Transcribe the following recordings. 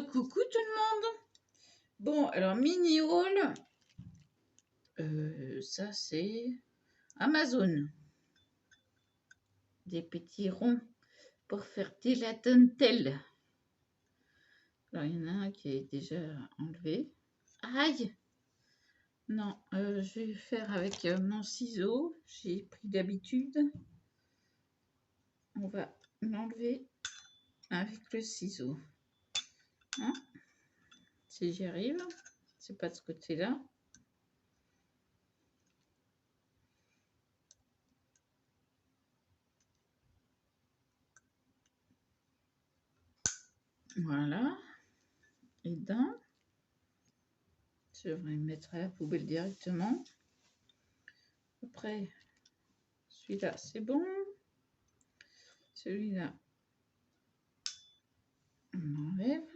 Coucou tout le monde. Bon, alors mini haul, ça c'est Amazon. Des petits ronds pour faire de la dentelle. Alors il y en a un qui est déjà enlevé. Aïe! Non, je vais faire avec mon ciseau. J'ai pris d'habitude. On va l'enlever avec le ciseau. Hein? Si j'y arrive, c'est pas de ce côté-là. Voilà. Les dents. Je vais mettre à la poubelle directement. Après, celui-là, c'est bon. Celui-là, on enlève.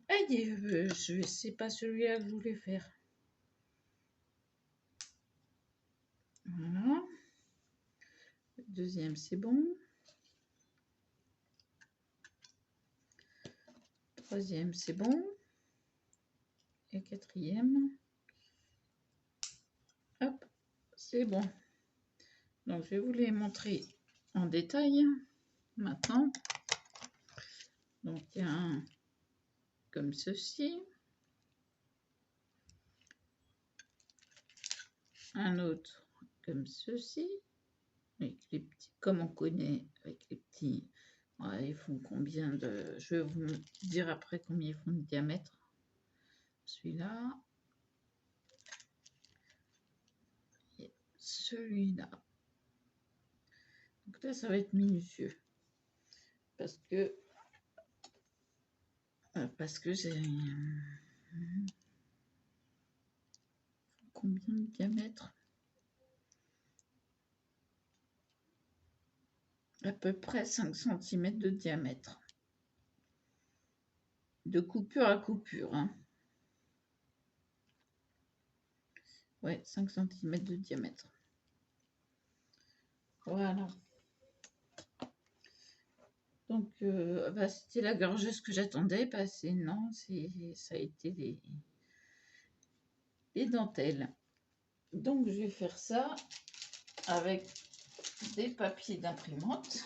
Aïe, c'est pas celui-là que je voulais faire. Voilà. Le deuxième, c'est bon. Troisième, c'est bon. Et quatrième, hop, c'est bon. Donc, je vais vous les montrer en détail maintenant. Donc, il y a un comme ceci. Un autre comme ceci. Avec les petits, comme on connaît, avec les petits. Ouais, ils font combien de... Je vais vous dire après combien ils font de diamètre. Celui-là. Et celui-là. Donc là, ça va être minutieux. Parce que j'ai... Combien de diamètre? À peu près 5 cm de diamètre. De coupure à coupure. Hein. Ouais, 5 cm de diamètre. Voilà. Donc, c'était la gorgeuse que j'attendais. Bah, non, ça a été les dentelles. Donc, je vais faire ça avec des papiers d'imprimante,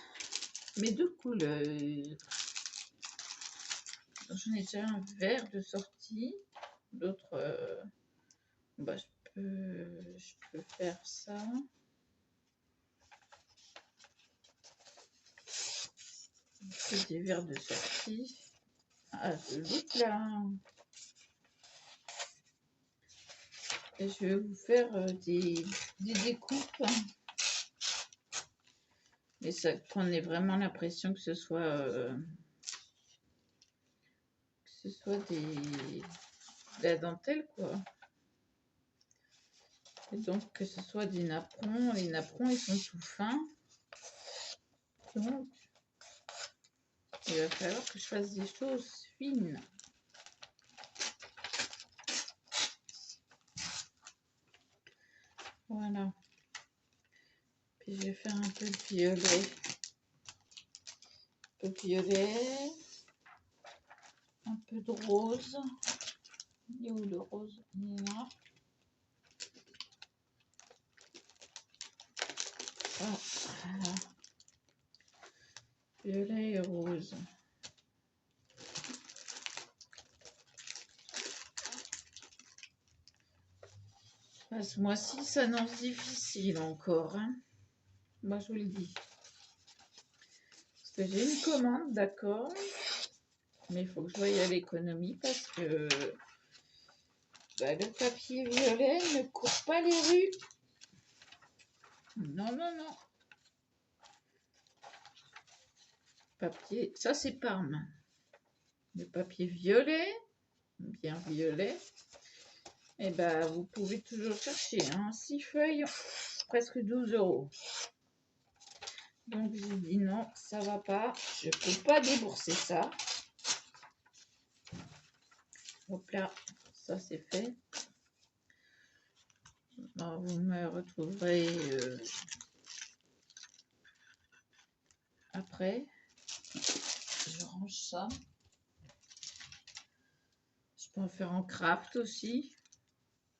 mais de couleur. J'en ai déjà un vert de sortie. L'autre, bah, je peux faire ça. C'est des verres de sortie. Ah, ce look là. Et je vais vous faire des découpes. Mais ça prenait vraiment l'impression que ce soit de la dentelle, quoi. Et donc que ce soit des napperons. Les napperons, ils sont tout fins. Donc, il va falloir que je fasse des choses fines. Voilà. Puis je vais faire un peu de violet. Un peu de violet. Un peu de rose. Il est où le rose? Il est là. Ah, voilà. Violet et rose. Ce mois-ci s'annonce difficile encore. Hein. Moi, je vous le dis. Parce que j'ai une commande, d'accord. Mais il faut que je voie à l'économie parce que le papier violet ne court pas les rues. Non, non, non. Papier, ça c'est Parme. Le papier violet, bien violet. Et vous pouvez toujours chercher. 6 feuilles, presque 12 €. Donc j'ai dit non, ça va pas. Je peux pas débourser ça. Hop là, ça c'est fait. Alors, vous me retrouverez après. range ça. Je peux en faire en craft aussi.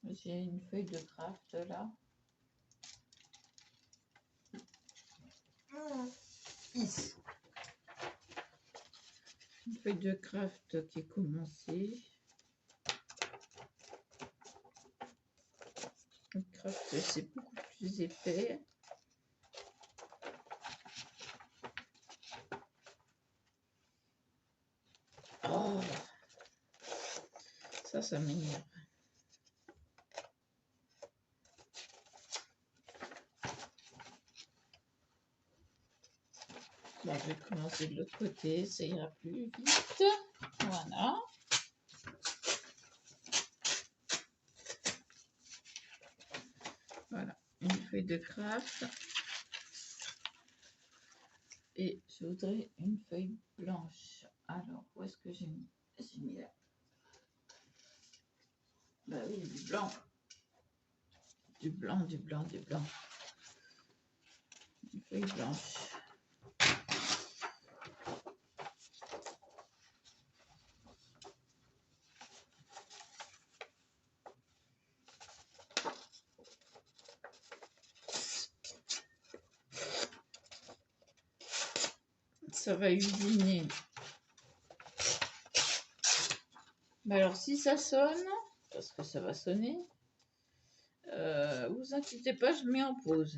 J'ai une feuille de craft là. Ici. Une feuille de craft qui est commencée. Le craft, c'est beaucoup plus épais. Oh, ça m'énerve. Bon, je vais commencer de l'autre côté, ça ira plus vite. Voilà. Voilà, une feuille de craft. Et je voudrais une feuille blanche. Alors, où est-ce que j'ai mis? J'ai mis là. Bah oui, du blanc. Du blanc, du blanc, du blanc. Une feuille blanche. Ça va usiner. Mais alors, si ça sonne, parce que ça va sonner, vous inquiétez pas, je mets en pause.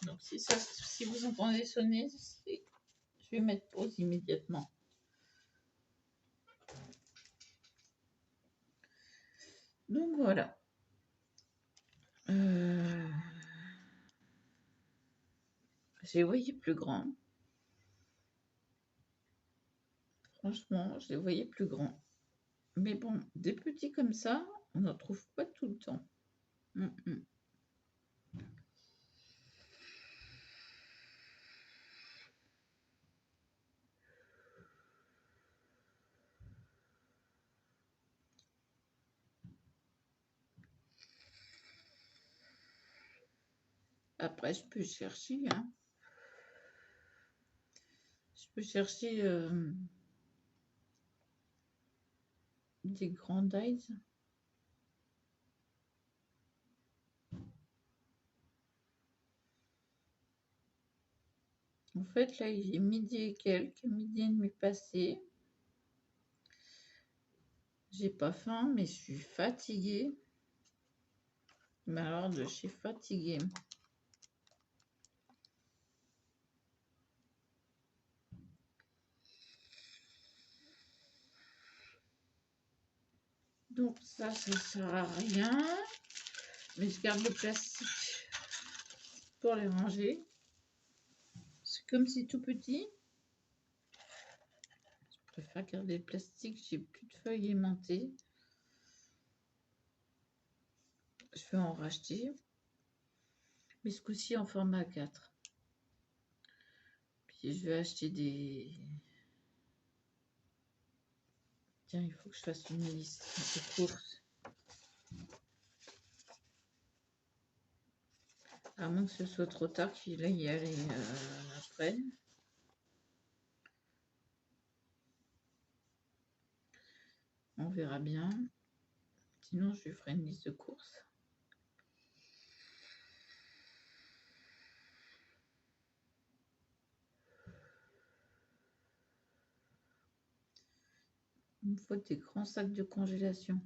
Donc, si vous entendez sonner, je vais mettre pause immédiatement. Donc, voilà. J'ai voyé plus grand. Franchement, je les voyais plus grands. Mais bon, des petits comme ça, on n'en trouve pas tout le temps. Après, je peux chercher. Hein. Je peux chercher des grands eyes. En fait, là, il est midi et quelques, midi et demi passé. J'ai pas faim, mais je suis fatiguée. Mais alors, je suis fatiguée. Donc ça sert à rien. Mais je garde le plastique pour les ranger. C'est comme c'est tout petit. Je préfère garder le plastique. J'ai plus de feuilles aimantées. Je vais en racheter. Mais ce coup-ci en format 4. Puis je vais acheter des... Tiens, il faut que je fasse une liste de courses. À moins que ce soit trop tard qu'il aille y aller après. On verra bien. Sinon, je lui ferai une liste de courses. Il me faut des grands sacs de congélation.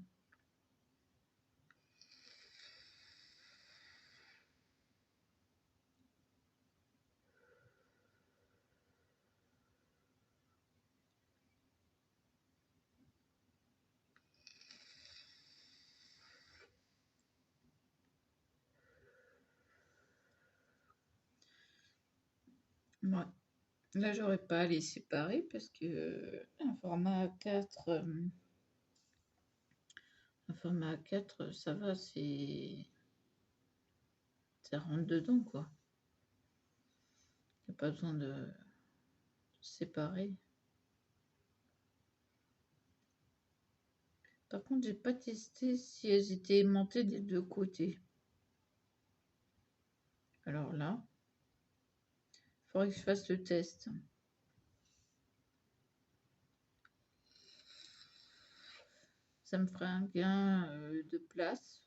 Ouais. Là, j'aurais pas à les séparer parce que un format 4, ça va, ça rentre dedans, quoi. Il n'y a pas besoin de séparer. Par contre, j'ai pas testé si elles étaient aimantées des deux côtés. Alors là, il faudrait que je fasse le test. Ça me ferait un gain de place.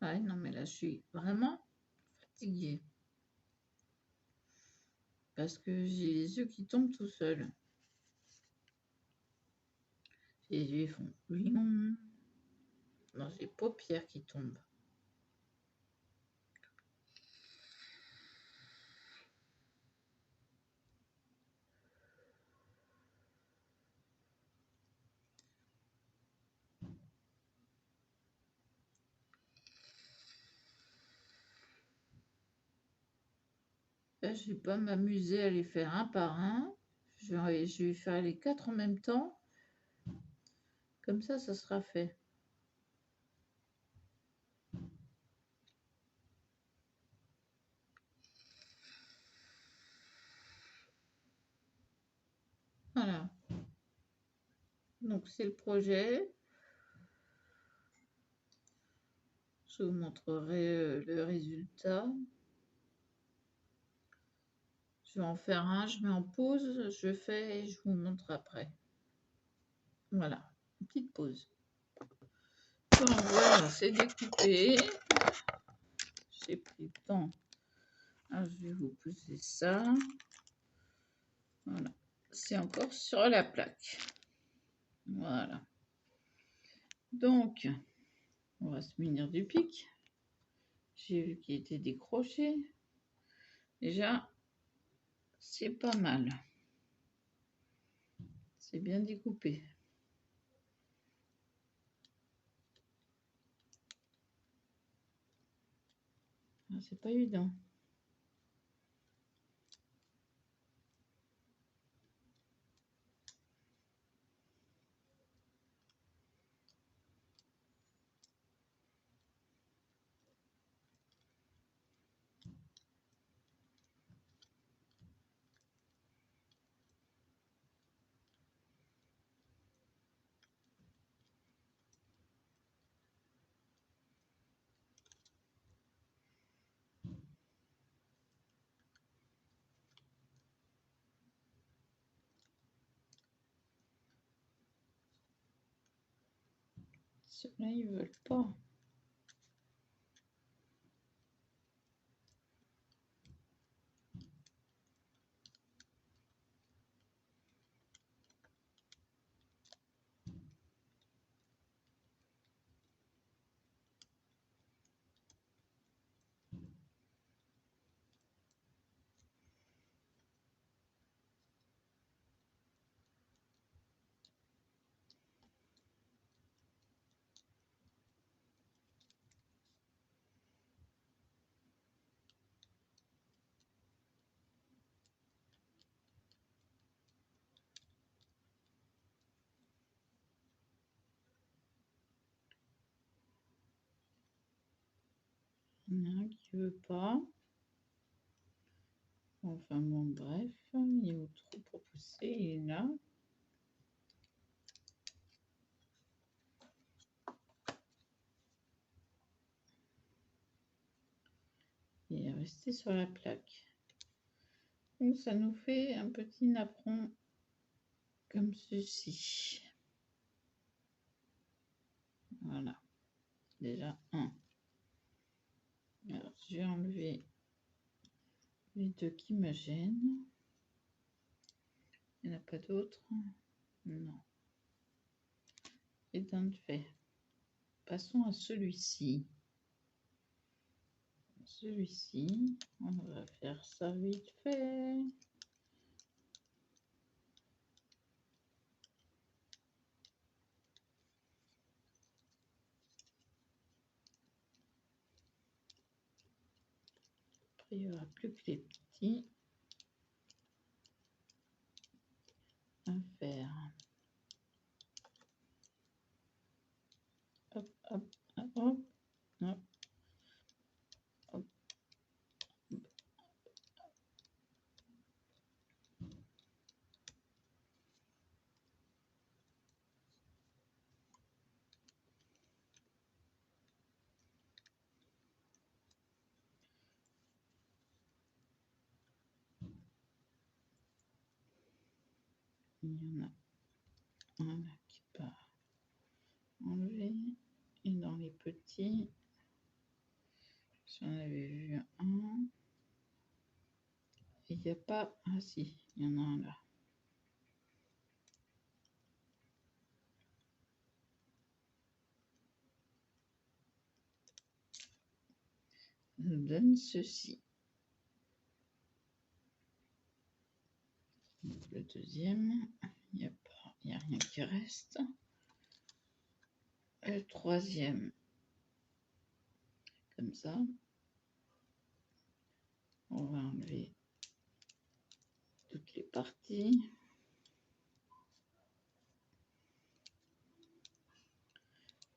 Ouais, non, mais là, je suis vraiment fatiguée. Parce que j'ai les yeux qui tombent tout seuls. Les yeux font non, j'ai les paupières qui tombent. Là, je vais pas m'amuser à les faire un par un. Je vais faire les 4 en même temps. Comme ça sera fait. Voilà. Donc, c'est le projet. Je vous montrerai le résultat. Je vais en faire un, je mets en pause, je fais et je vous montre après. Voilà, une petite pause. Donc voilà, c'est découpé. J'ai pris le temps. Alors, je vais vous poser ça. Voilà, c'est encore sur la plaque. Voilà. Donc, on va se munir du pic. J'ai vu qu'il était décroché. Déjà, c'est pas mal. C'est bien découpé. C'est pas évident. Ceux-là, ils veulent pas. Il y en a un qui veut pas. Enfin bon, bref, il est où trop pour pousser, il est là. Il est resté sur la plaque. Donc ça nous fait un petit napperon comme ceci. Voilà, déjà un. Alors je vais enlever les deux qui me gênent. Il n'y en a pas d'autres? Non. Et d'un fait. Passons à celui-ci. Celui-ci, on va faire ça vite fait. Après, il n'y aura plus que les petits à faire. Hop, hop, hop, hop, hop. Hop. il y en a un là qui part enlever. Et dans les petits, j'en avais vu un. Il n'y a pas... Ah si, il y en a un là. Je nous donne ceci. Donc, le deuxième, il n'y a rien qui reste. Le troisième, comme ça. On va enlever toutes les parties.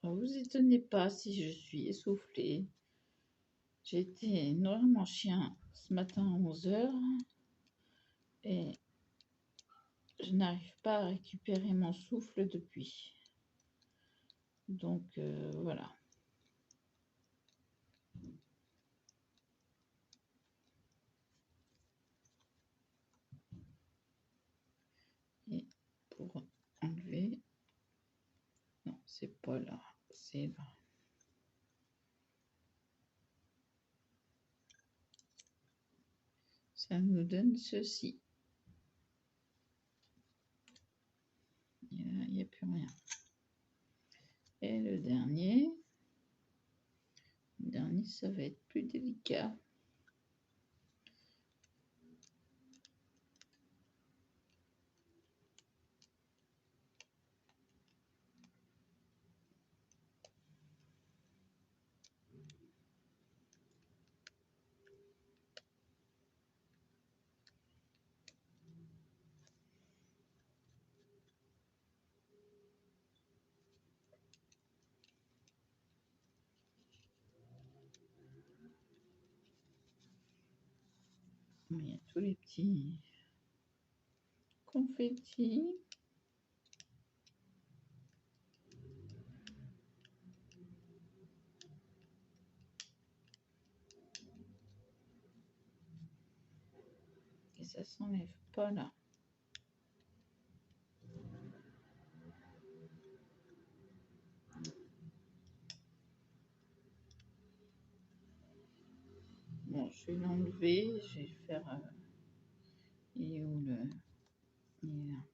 Ne vous étonnez pas si je suis essoufflée. J'ai été énormément chien ce matin à 11 h et je n'arrive pas à récupérer mon souffle depuis. Donc voilà. Et pour enlever, non, c'est pas là, c'est là. Ça nous donne ceci. Et là, il n'y a plus rien. Et le dernier, ça va être plus délicat. Il y a tous les petits confettis. Et ça s'enlève pas là. Bon, je vais l'enlever, je vais faire... il est où le... Il est là.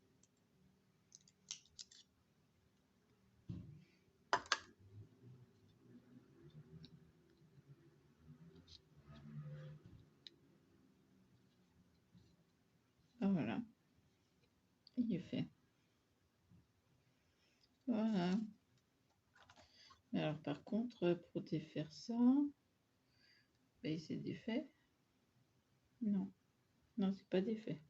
Ah voilà, il est fait. Voilà. Alors par contre, pour défaire ça, ben, c'est défait. Non, non, c'est pas défait.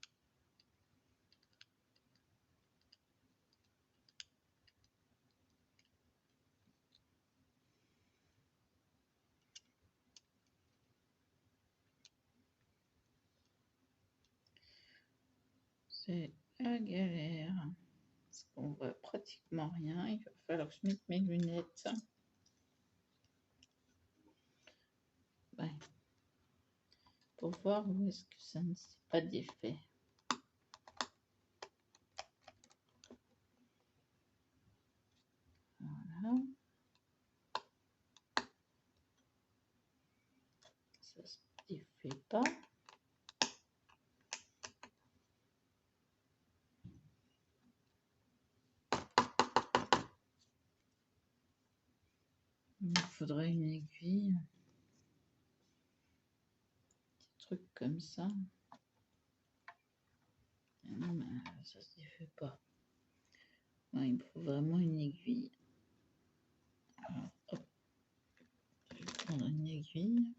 C'est la galère. Parce qu'on voit pratiquement rien. Il va falloir que je mette mes lunettes. Ouais. Pour voir où est-ce que ça ne s'est pas défait. Voilà. Ça se défait pas. Il me faudrait une aiguille. Un petit truc comme ça. Non, mais ça se défait pas. Ouais, il me faut vraiment une aiguille. Alors, hop. Je vais prendre une aiguille.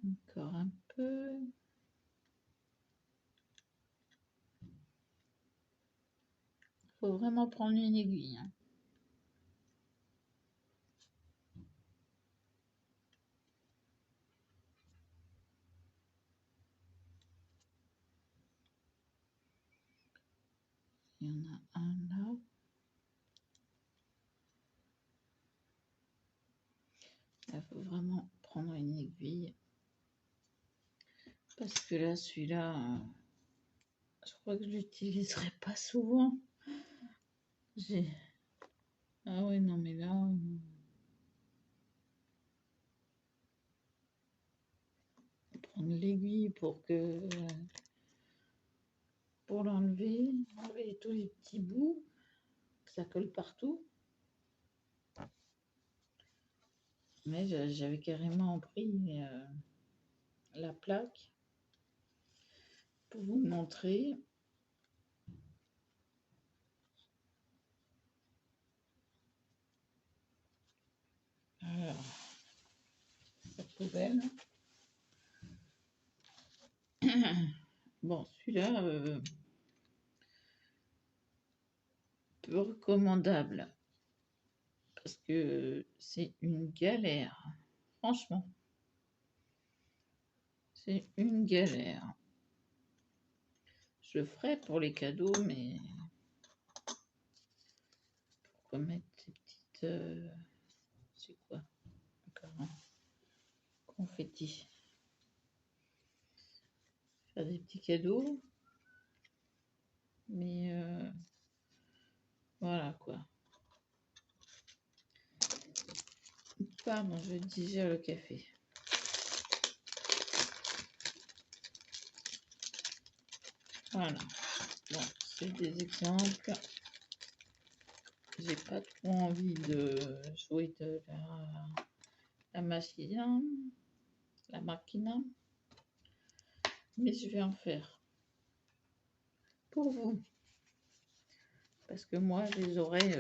Encore un peu. Faut vraiment prendre une aiguille. Hein. Il y en a un là. Il faut vraiment prendre une aiguille. Parce que là, celui-là, je crois que je l'utiliserai pas souvent. Ah ouais, non, mais là... prendre l'aiguille pour l'enlever, enlever tous les petits bouts, que ça colle partout. Mais j'avais carrément pris la plaque pour vous montrer. Alors, la poubelle. Bon, celui-là, peu recommandable. Parce que c'est une galère. Franchement. C'est une galère. Je le ferai pour les cadeaux, mais... Pourquoi mettre ces petites... c'est quoi? Encore un confetti. Faire des petits cadeaux. Mais... voilà, quoi. Pardon, je digère le café. Voilà. Bon, c'est des exemples. J'ai pas trop envie de jouer de la machine, la machine, mais je vais en faire pour vous. Parce que moi, je les aurai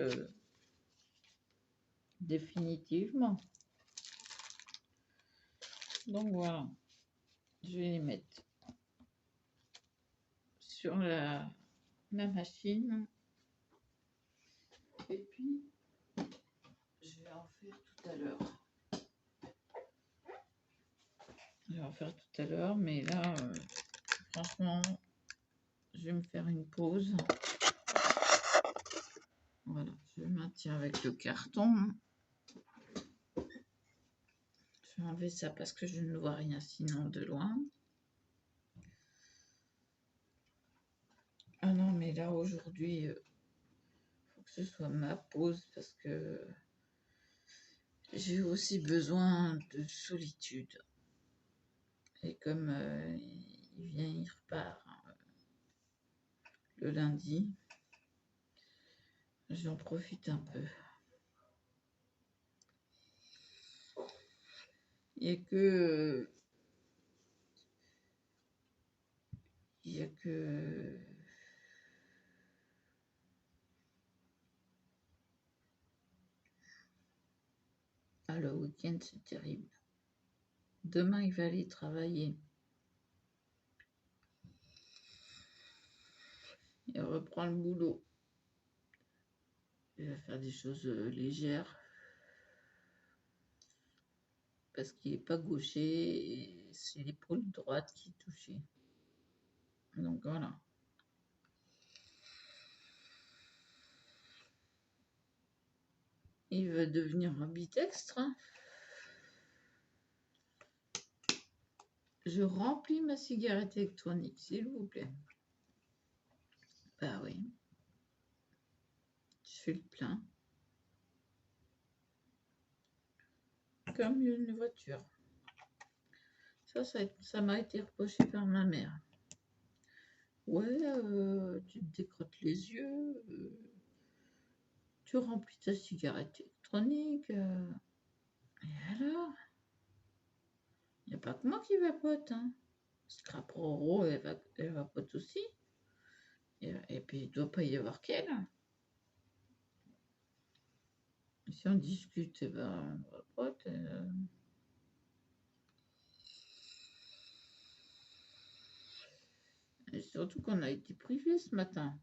définitivement. Donc voilà, je vais les mettre sur la machine. Et puis, je vais en faire tout à l'heure. Je vais en faire tout à l'heure, mais là, franchement, je vais me faire une pause. Voilà, je maintiens avec le carton. Je vais enlever ça parce que je ne vois rien sinon de loin. Ah non, mais là, aujourd'hui, il faut que ce soit ma pause parce que j'ai aussi besoin de solitude. Et comme il repart le lundi, j'en profite un peu. Il n'y a que ah, le week-end, c'est terrible. Demain, il va aller travailler. Il reprend le boulot. Il va faire des choses légères. Parce qu'il n'est pas gaucher et c'est l'épaule droite qui est touchée. Donc voilà. Il va devenir ambidextre. Je remplis ma cigarette électronique, s'il vous plaît. Bah oui. Je fais le plein. Comme une voiture. Ça m'a été reproché par ma mère. Ouais, tu te décrottes les yeux, tu remplis ta cigarette électronique. Et alors? Il n'y a pas que moi qui vapote. Hein. Scrap Roro, elle vapote aussi. Et puis, il ne doit pas y avoir qu'elle. Si on discute, eh ben, on vapote. Surtout qu'on a été privé ce matin.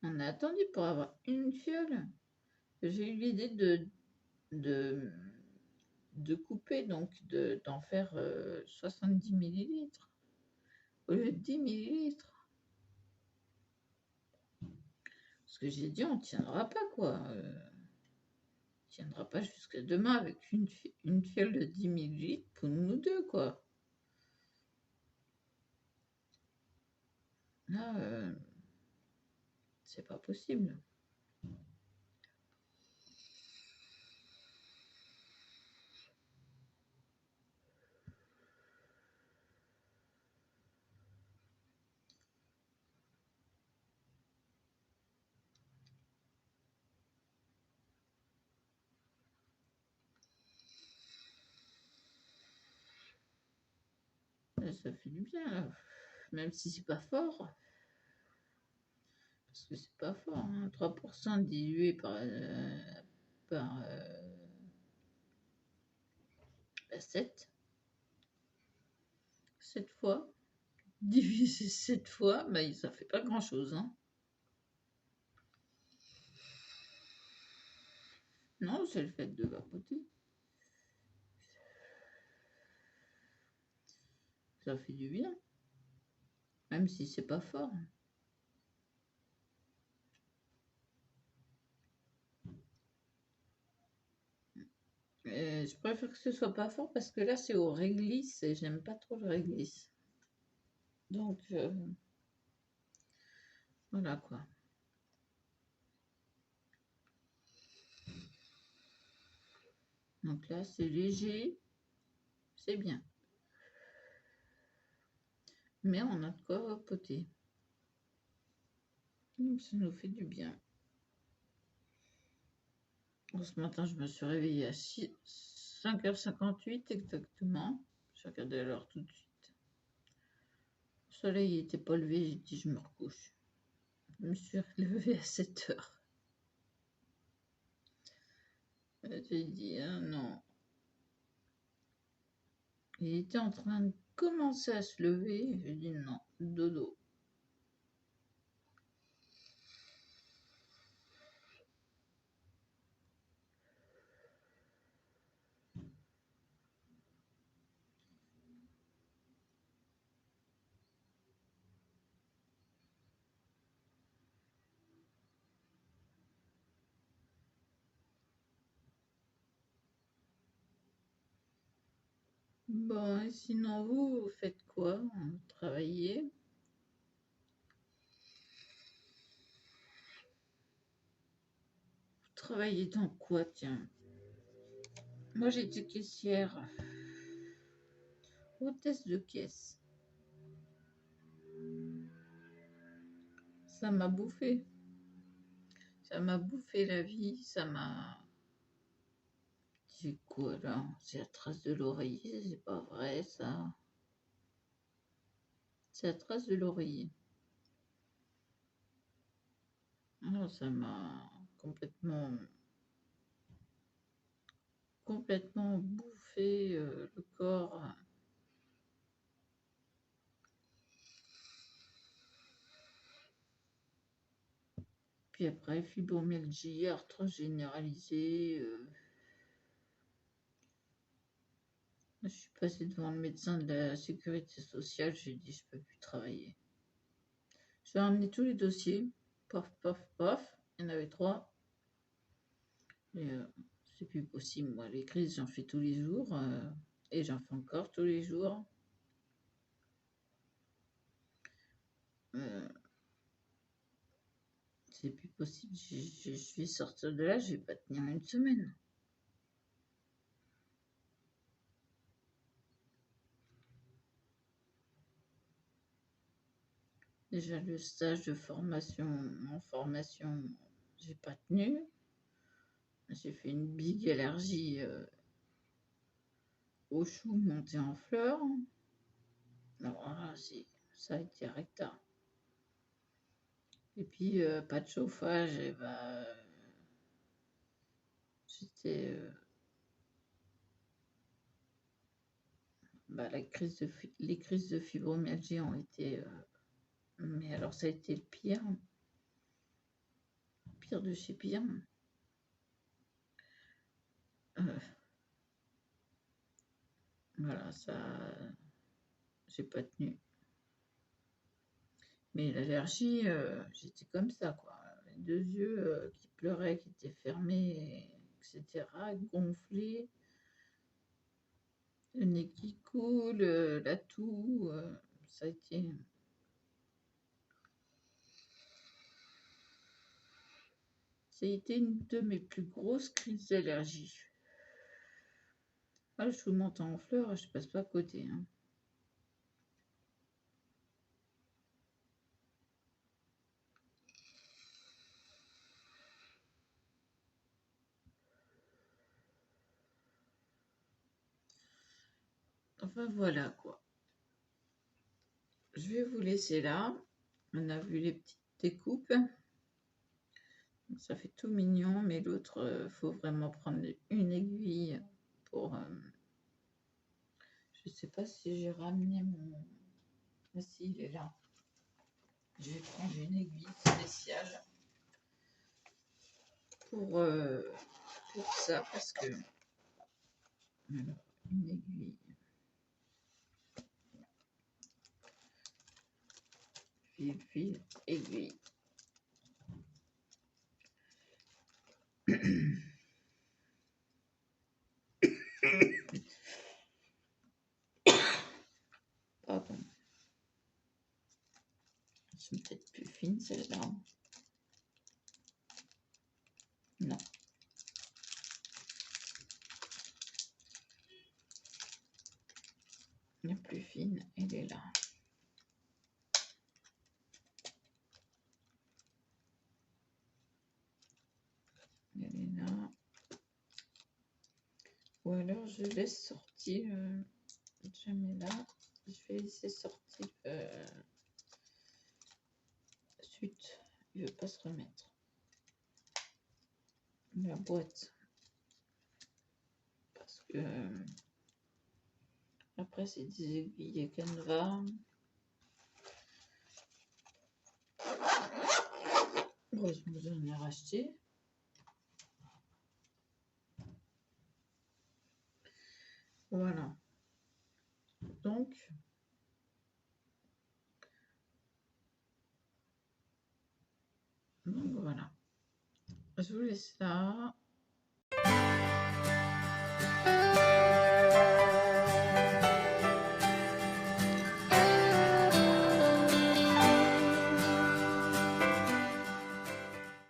On a attendu pour avoir une fiole. J'ai eu l'idée de couper, donc d'en faire 70 millilitres au lieu de 10 millilitres. Parce que j'ai dit, on tiendra pas, quoi. On tiendra pas jusqu'à demain avec une fiole de 10 millilitres pour nous deux, quoi. Là, c'est pas possible. Ça fait du bien, là. Même si c'est pas fort. Parce que c'est pas fort, hein. 3% dilué par 7. 7 fois. Divisé 7 fois, bah, ça fait pas grand-chose, hein. Non, c'est le fait de vapoter. Ça fait du bien. Même si c'est pas fort. Je préfère que ce soit pas fort parce que là, c'est au réglisse et j'aime pas trop le réglisse. Donc, voilà quoi. Donc là, c'est léger. C'est bien. Mais on a de quoi vapoter. Donc, ça nous fait du bien. Ce matin, je me suis réveillée à 5h58 exactement. J'ai regardé l'heure tout de suite. Le soleil n'était pas levé, j'ai dit je me recouche. Je me suis levée à 7h. J'ai dit ah non. Il était en train de commencer à se lever. J'ai dit non, dodo. Bon, et sinon vous faites quoi? Vous travaillez? Vous travaillez dans quoi, tiens? Moi j'étais caissière. Hôtesse de caisse. Ça m'a bouffé. Ça m'a bouffé la vie, ça m'a... C'est quoi là? C'est la trace de l'oreiller, c'est pas vrai ça. C'est la trace de l'oreiller. Alors ça m'a complètement bouffé le corps. Puis après, fibromyalgie, arthrose généralisée. Je suis passée devant le médecin de la sécurité sociale, j'ai dit je peux plus travailler. J'ai ramené tous les dossiers, paf, paf, paf, il y en avait 3. Et c'est plus possible, moi, les crises j'en fais tous les jours, et j'en fais encore tous les jours. C'est plus possible, je vais sortir de là, je vais pas tenir une semaine. Déjà le stage de formation, en formation, j'ai pas tenu. J'ai fait une big allergie aux choux montés en fleurs. Alors là, ça a été recta. Et puis, pas de chauffage, et bah, Bah, les crises de fibromyalgie ont été... mais alors ça a été le pire. Pire de chez pire. Voilà, ça... J'ai pas tenu. Mais l'allergie, j'étais comme ça, quoi. Les deux yeux qui pleuraient, qui étaient fermés, etc., gonflés. Le nez qui coule, la toux, ça a été... Ça a été une de mes plus grosses crises d'allergie. Ah, je vous m'entends en fleurs, je passe pas à côté. Hein. Enfin voilà quoi. Je vais vous laisser là. On a vu les petites découpes. Ça fait tout mignon, mais l'autre, faut vraiment prendre une aiguille pour... je sais pas si j'ai ramené mon... Ah si, il est là. Je vais prendre une aiguille spéciale pour ça, parce que... Alors, une aiguille. Fil, aiguille. Pardon. C'est peut-être plus fine celle-là. Non. La plus fine, elle est là. Elle est là. Ou alors je laisse sortir. Je mets là. Je vais laisser sortir. Suite. Il ne veut pas se remettre. La boîte. Parce que après c'est des aiguilles Canva. Heureusement que j'en ai racheté. Voilà. Donc voilà. Je vous laisse là.